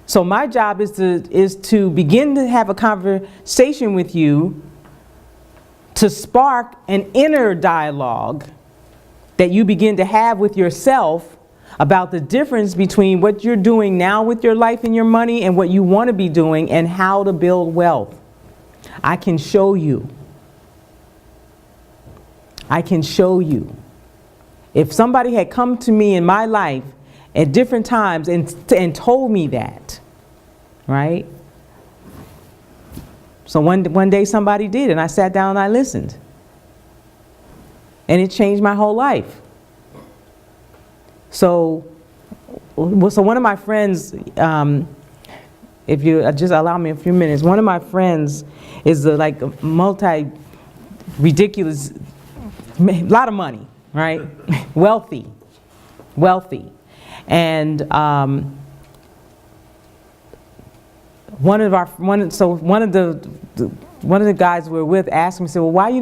So my job is to begin to have a conversation with you to spark an inner dialogue that you begin to have with yourself about the difference between what you're doing now with your life and your money and what you want to be doing and how to build wealth. I can show you. I can show you. If somebody had come to me in my life at different times and told me that, right? So one day somebody did, and I sat down and I listened. And it changed my whole life. So one of my friends, if you just allow me a few minutes, one of my friends is like a ridiculous, a lot of money, right? wealthy. And one of the guys we're with asked me, said, well, why you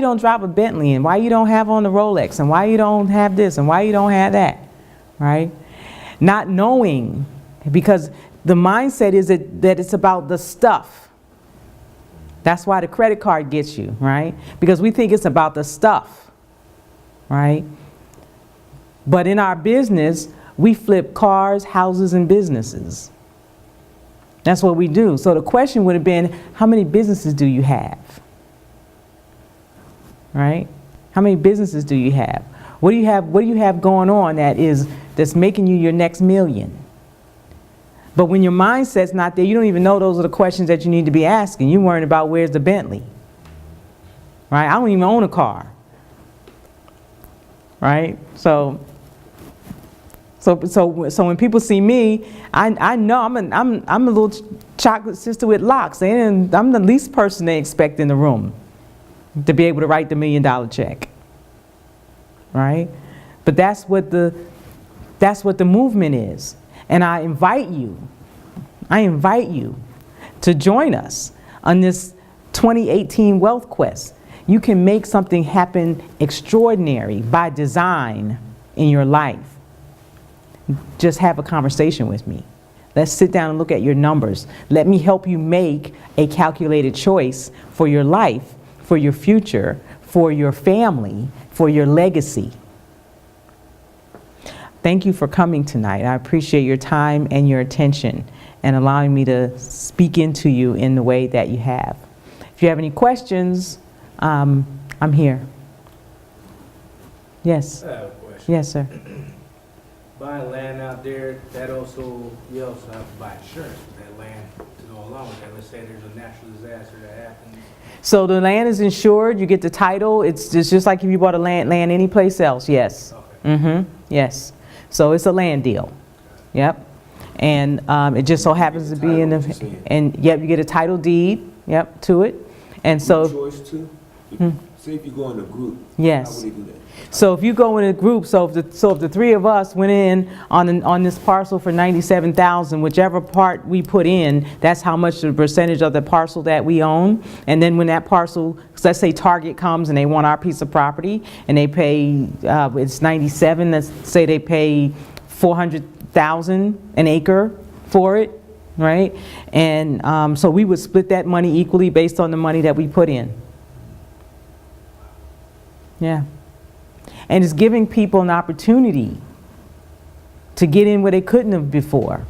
don't drive a Bentley, and why you don't have on the Rolex, and why you don't have this, and why you don't have that, right? Not knowing, because the mindset is that it's about the stuff. That's why the credit card gets you, right? Because we think it's about the stuff, right? But in our business, we flip cars, houses, and businesses. That's what we do. So the question would have been, how many businesses do you have? Right? How many businesses do you have? What do you have going on that's making you your next million? But when your mindset's not there, you don't even know those are the questions that you need to be asking. You're worrying about where's the Bentley. Right? I don't even own a car. Right? So when people see me, I know I'm a little chocolate sister with locks, and I'm the least person they expect in the room to be able to write the $1 million check. Right? But that's what the movement is. And I invite you to join us on this 2018 Wealth Quest. You can make something happen extraordinary by design in your life. Just have a conversation with me. Let's sit down and look at your numbers. Let me help you make a calculated choice for your life, for your future, for your family, for your legacy. Thank you for coming tonight. I appreciate your time and your attention and allowing me to speak into you in the way that you have. If you have any questions, I'm here. Yes. I have a question. Yes, sir. Buying land out there, you also have to buy insurance for that land to go along with that. Let's say there's a natural disaster that happens. So the land is insured. You get the title. It's just like if you bought a land any place else. Yes. Okay. Yes. So it's a land deal. Yep. And it just so happens to be in the, and yep, you get a title deed, yep, to it. And so, choice too? Say if you go in a group, yes. how would they do that? So if you go in a group, so if the three of us went in on this parcel for $97,000, whichever part we put in, that's how much the percentage of the parcel that we own. And then when that parcel, let's say Target comes and they want our piece of property, and they pay it's 97. Let's say they pay $400,000 an acre for it, right? And so we would split that money equally based on the money that we put in. Yeah. And it's giving people an opportunity to get in where they couldn't have before,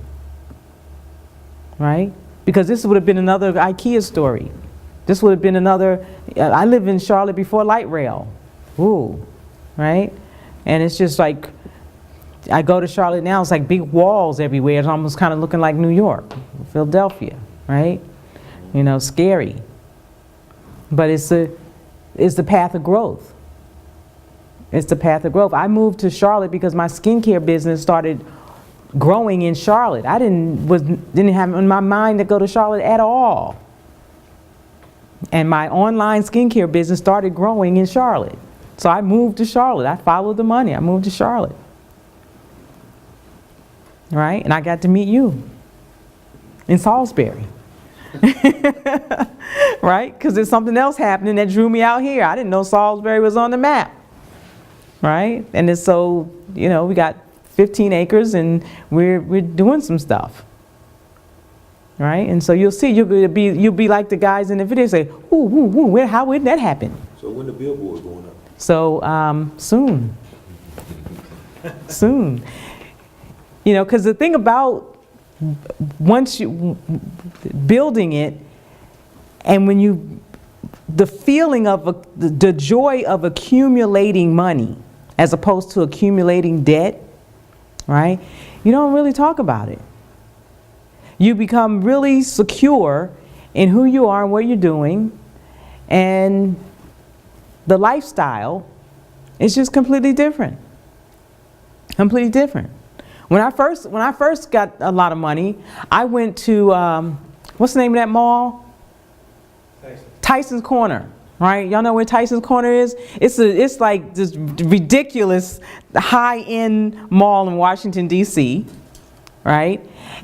right? Because this would have been another IKEA story. This would have been another, I lived in Charlotte before light rail. Ooh, right? And it's just like, I go to Charlotte now, it's like big walls everywhere. It's almost kind of looking like New York, Philadelphia, right? You know, scary. But it's the path of growth. It's the path of growth. I moved to Charlotte because my skincare business started growing in Charlotte. I didn't have in my mind to go to Charlotte at all. And my online skincare business started growing in Charlotte. So I moved to Charlotte. I followed the money. I moved to Charlotte. Right? And I got to meet you in Salisbury. Right? Because there's something else happening that drew me out here. I didn't know Salisbury was on the map. Right? And it's so, you know, we got 15 acres and we're doing some stuff. Right? And so you'll see, you'll be like the guys in the video say, ooh, how would that happen? So when the billboard going up? So soon. Soon. You know, because the thing about once you building it, and when you, the feeling of the joy of accumulating money as opposed to accumulating debt, right? You don't really talk about it. You become really secure in who you are and what you're doing, and the lifestyle is just completely different. Completely different. When I first got a lot of money, I went to what's the name of that mall? Tyson's Corner, right? Y'all know where Tyson's Corner is? It's like this ridiculous high-end mall in Washington D.C., right?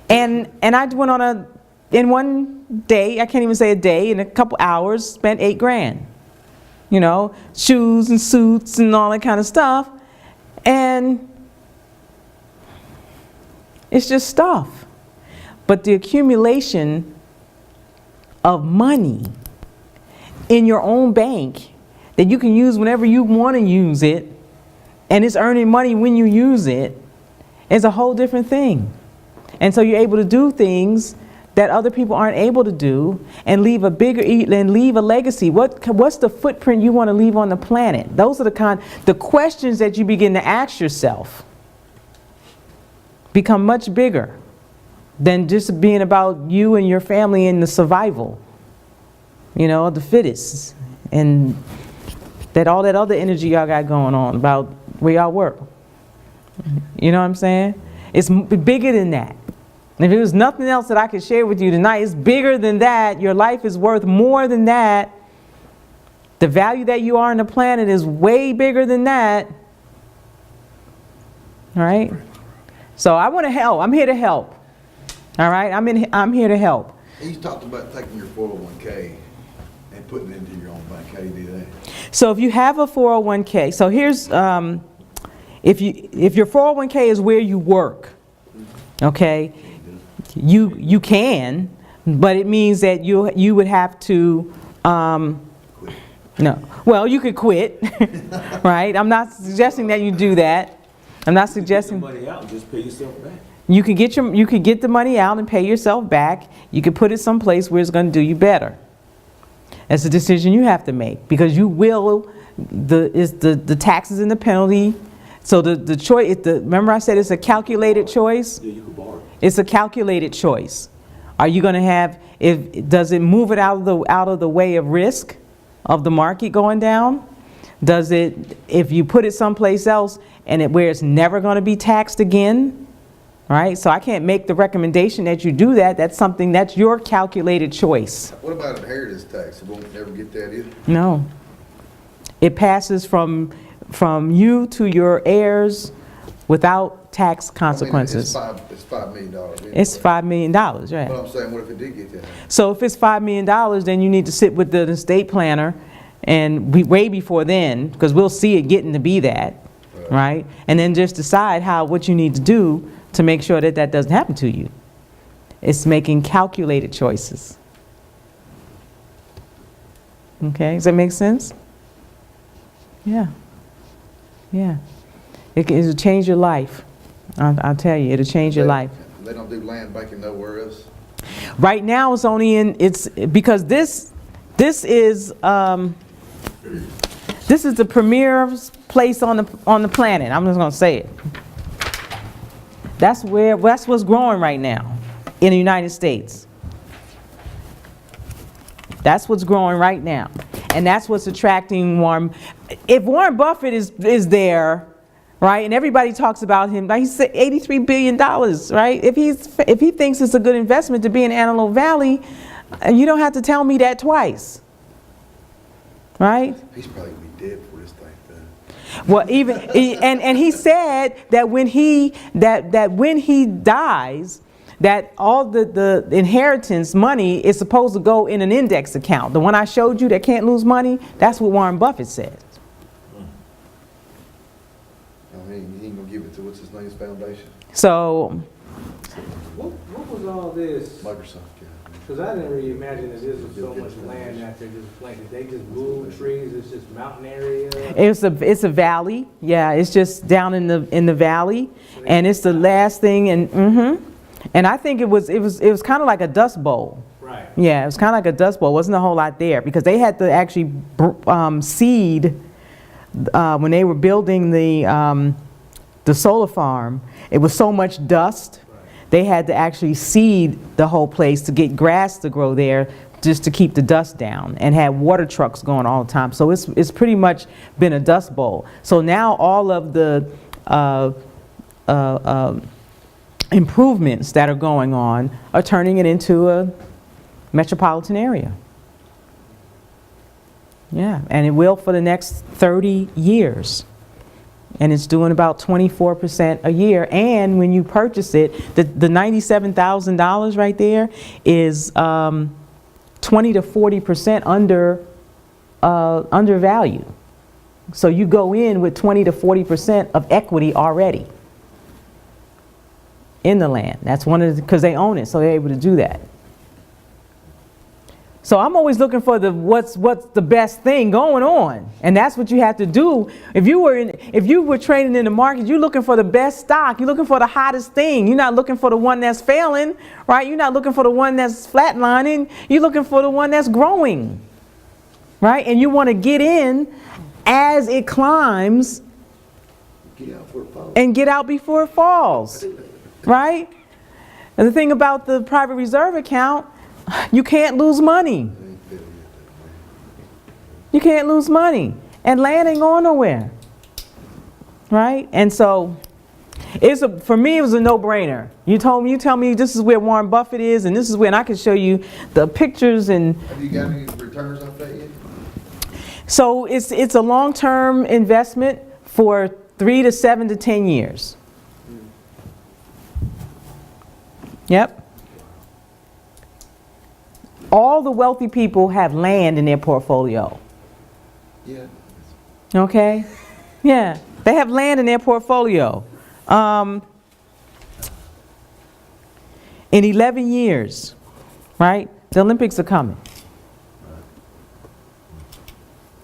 And I went in one day, I can't even say a day, in a couple hours, spent $8,000. You know, shoes and suits and all that kind of stuff, and it's just stuff. But the accumulation of money in your own bank that you can use whenever you want to use it, and it's earning money when you use it, is a whole different thing. And so you're able to do things that other people aren't able to do, and leave a legacy? What's the footprint you want to leave on the planet? Those are the questions that you begin to ask yourself. Become much bigger than just being about you and your family and the survival, you know, of the fittest, and all that other energy y'all got going on about where y'all work. You know what I'm saying? It's bigger than that. And if it was nothing else that I could share with you tonight, it's bigger than that. Your life is worth more than that. The value that you are on the planet is way bigger than that. All right? So I want to help. I'm here to help. All right? I'm here to help. You talked about taking your 401k and putting it into your own bank. How do you do that? So if you have a 401k, so here's, if your 401k is where you work, okay, you can, but it means that you would have to, no, well, you could quit, right? I'm not suggesting that you do that. I'm not suggesting. Get the money out and just pay yourself back. You could get the money out and pay yourself back. You could put it someplace where it's going to do you better. That's a decision you have to make, because you will, the taxes and the penalty. So the choice, remember I said it's a calculated choice? Yeah, you could borrow. It's a calculated choice. Are you going to have, does it move it out of the way of risk of the market going down? Does it, if you put it someplace else and where it's never going to be taxed again, right? So I can't make the recommendation that you do that. That's your calculated choice. What about inheritance tax? You won't never get that either? No. It passes from you to your heirs without tax consequences. I mean, it's $5 million. Anyway. It's $5 million, right? But I'm saying, what if it did get that? So if it's $5 million, then you need to sit with the estate planner, and way before then, because we'll see it getting to be that, right? And then just decide what you need to do to make sure that doesn't happen to you. It's making calculated choices. Okay, does that make sense? Yeah. Yeah. It'll change your life. I'll tell you, it'll change your life. They don't do land banking nowhere else? Right now it's only because this is the premier place on the planet. I'm just going to say it. That's what's growing right now in the United States. That's what's growing right now. And that's what's attracting Warren. If Warren Buffett is there, right, and everybody talks about him, like he said, $83 billion, right? If he thinks it's a good investment to be in Antelope Valley, you don't have to tell me that twice, right? He's probably going to be dead for this thing then. Well, and he said that when he dies, that all the inheritance money is supposed to go in an index account. The one I showed you that can't lose money, that's what Warren Buffett said. He ain't going to give it to what's his name's foundation? So, What was all this? Microsoft, yeah. Because I didn't really imagine that there was so much land out there just planted. They just moved trees. It's just mountain area. it's a valley. Yeah, it's just down in the valley, and it's the last thing. And I think it was kind of like a dust bowl. Right. Yeah, it was kind of like a dust bowl. Wasn't a whole lot there because they had to actually seed when they were building the solar farm. It was so much dust. They had to actually seed the whole place to get grass to grow there, just to keep the dust down, and had water trucks going all the time. So it's pretty much been a dust bowl. So now all of the improvements that are going on are turning it into a metropolitan area. Yeah, and it will for the next 30 years. And it's doing about 24% a year. And when you purchase it, the $97,000 right there is 20 to 40% under value. So you go in with 20 to 40% of equity already in the land. That's one of because they own it, so they're able to do that. So I'm always looking for the what's the best thing going on, and that's what you have to do. If you were trading in the market, you're looking for the best stock. You're looking for the hottest thing. You're not looking for the one that's failing, right? You're not looking for the one that's flatlining. You're looking for the one that's growing, right? And you want to get in as it climbs, Get out for a pause. and get out before it falls, right? And the thing about the private reserve account, you can't lose money. You can't lose money. And land ain't going nowhere, right? And so, for me, it was a no-brainer. You tell me this is where Warren Buffett is, and this is where, and I can show you the pictures. And Have you got any returns off that yet? so it's a long-term investment for 3 to 7 to 10 years. Yep. All the wealthy people have land in their portfolio. Yeah. Okay? Yeah, they have land in their portfolio. In 11 years, right? The Olympics are coming,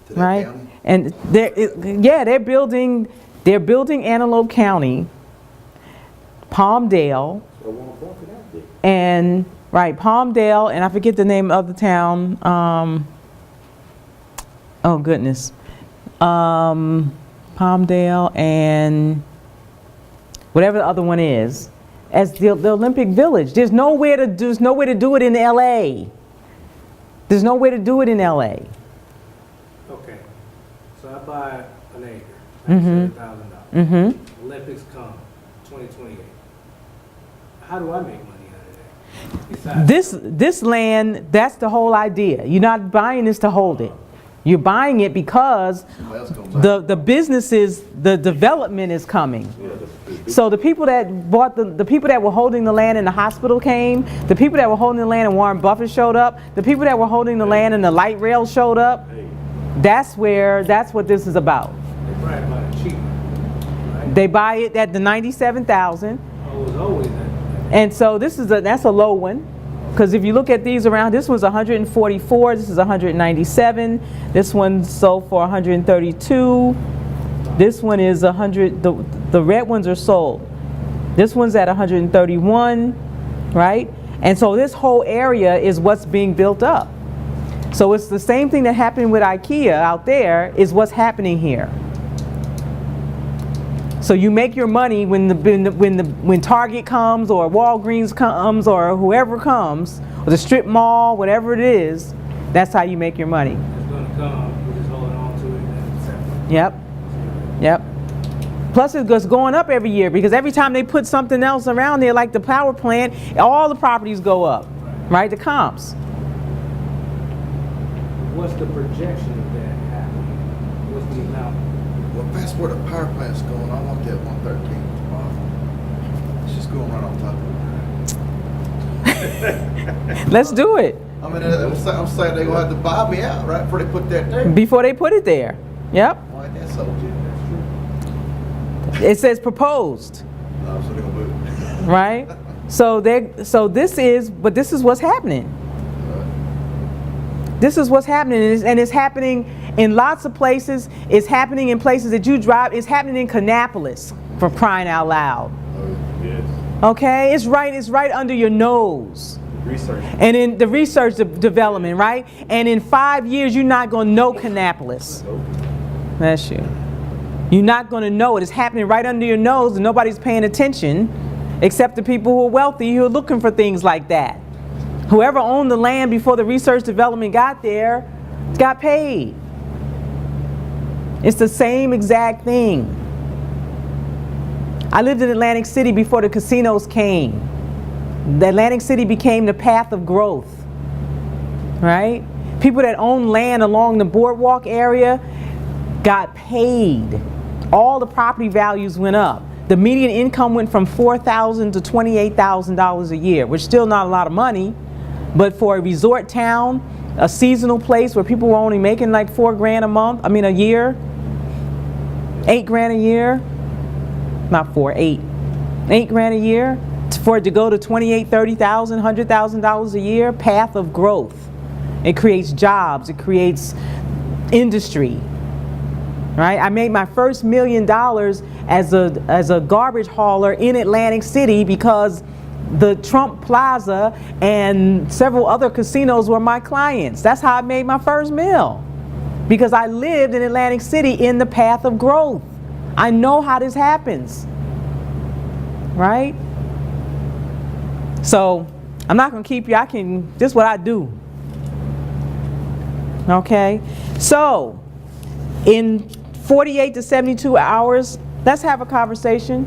To that right? county? And they're building Antelope County, Palmdale, So Warren Buffett out there. and right, Palmdale, and I forget the name of the town. Oh goodness, Palmdale and whatever the other one is, as the Olympic Village. There's nowhere to do it in L.A. There's no way to do it in L.A. Okay, so I buy an acre, Mhm. $97,000. Mm-hmm. Olympics come, 2028. How do I make money out of that? Besides, This land, that's the whole idea. You're not buying this to hold it. You're buying it because Somebody else gonna buy it. the businesses, the development is coming. So the people that bought the people that were holding the land in the hospital came, the people that were holding the land and Warren Buffett showed up, the people that were holding the land and the light rail showed up. That's what this is about. they probably buy it cheap, right? They buy it at the 97,000. Oh, it was always that. And so that's a low one, because if you look at these around, this one's 144, this is 197, this one sold for 132, this one is 100, the red ones are sold. This one's at 131, right? And so this whole area is what's being built up. So it's the same thing that happened with IKEA out there is what's happening here. So you make your money when Target comes or Walgreens comes or whoever comes, or the strip mall, whatever it is, that's how you make your money. It's gonna come, we're just holding on to it and separate. Yep. Yep. Plus it's going up every year because every time they put something else around there, like the power plant, all the properties go up, right? The comps. What's the projection of that happening? What's the amount? Well, that's where the power plant's going. I want that 113 tomorrow. It's just going right on top of it. Let's do it I mean, I'm saying they're gonna have to buy me out right before they put that there. before they put it there. Yep. Why ain't that so? It says proposed, No, so they're gonna move. right? So this is what's happening. This is what's happening, and it's happening in lots of places. It's happening in places that you drive. It's happening in Kannapolis, for crying out loud. Yes. Okay, it's right under your nose. Research. And in the research development, right? And in 5 years, you're not going to know Kannapolis. That's you. You're not going to know it. It's happening right under your nose, and nobody's paying attention, except the people who are wealthy who are looking for things like that. Whoever owned the land before the research development got there got paid. It's the same exact thing. I lived in Atlantic City before the casinos came. The Atlantic City became the path of growth, right? People that own land along the boardwalk area got paid. All the property values went up. The median income went from $4,000 to $28,000 a year, which is still not a lot of money, but for a resort town, a seasonal place where people were only making like $4,000 a year, $8,000 a year, not 4, 8, $8,000 a year, for it to go to $28,000, $30,000, $100,000 a year, path of growth It creates jobs. It creates industry. Right? I made my first $1 million as a garbage hauler in Atlantic City because the Trump Plaza and several other casinos were my clients. That's how I made my first meal. Because I lived in Atlantic City in the path of growth. I know how this happens. Right? So, I'm not going to keep you. This is what I do. Okay? So, in 48 to 72 hours, let's have a conversation.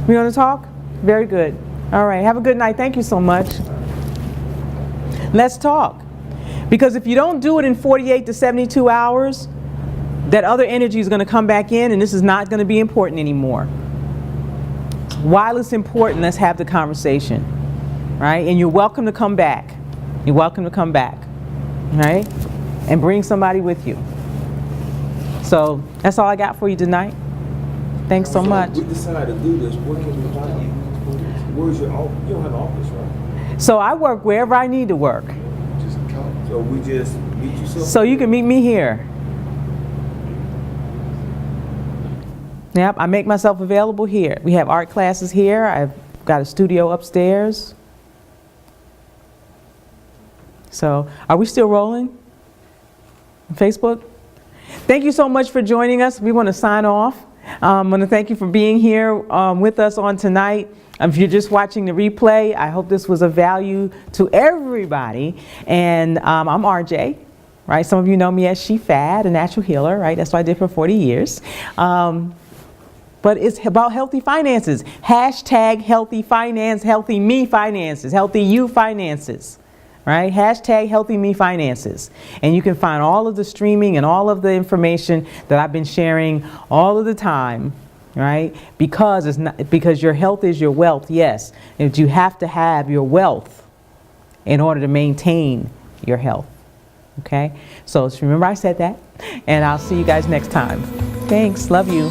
We want to talk? Very good. All right. Have a good night. Thank you so much. Let's talk. Because if you don't do it in 48 to 72 hours, that other energy is going to come back in, and this is not going to be important anymore. While it's important, let's have the conversation. Right? And you're welcome to come back. You're welcome to come back. Right? And bring somebody with you. So that's all I got for you tonight. Thanks so much. We decided to do this. Where can we find you? Where's your office? You don't have an office, right? So I work wherever I need to work. Just come. So we just meet you somewhere? So you can meet me here. Yep, I make myself available here. We have art classes here. I've got a studio upstairs. So are we still rolling on Facebook? Thank you so much for joining us. We want to sign off. I want to thank you for being here with us on tonight. If you're just watching the replay, I hope this was of value to everybody. And I'm RJ, right? Some of you know me as She Fad, a natural healer, right? That's what I did for 40 years. But it's about healthy finances. Hashtag healthy finance, healthy me finances, healthy you finances. Right? Hashtag healthy me finances. And you can find all of the streaming and all of the information that I've been sharing all of the time, right? Because your health is your wealth, yes. And you have to have your wealth in order to maintain your health. Okay? So just remember I said that. And I'll see you guys next time. Thanks. Love you.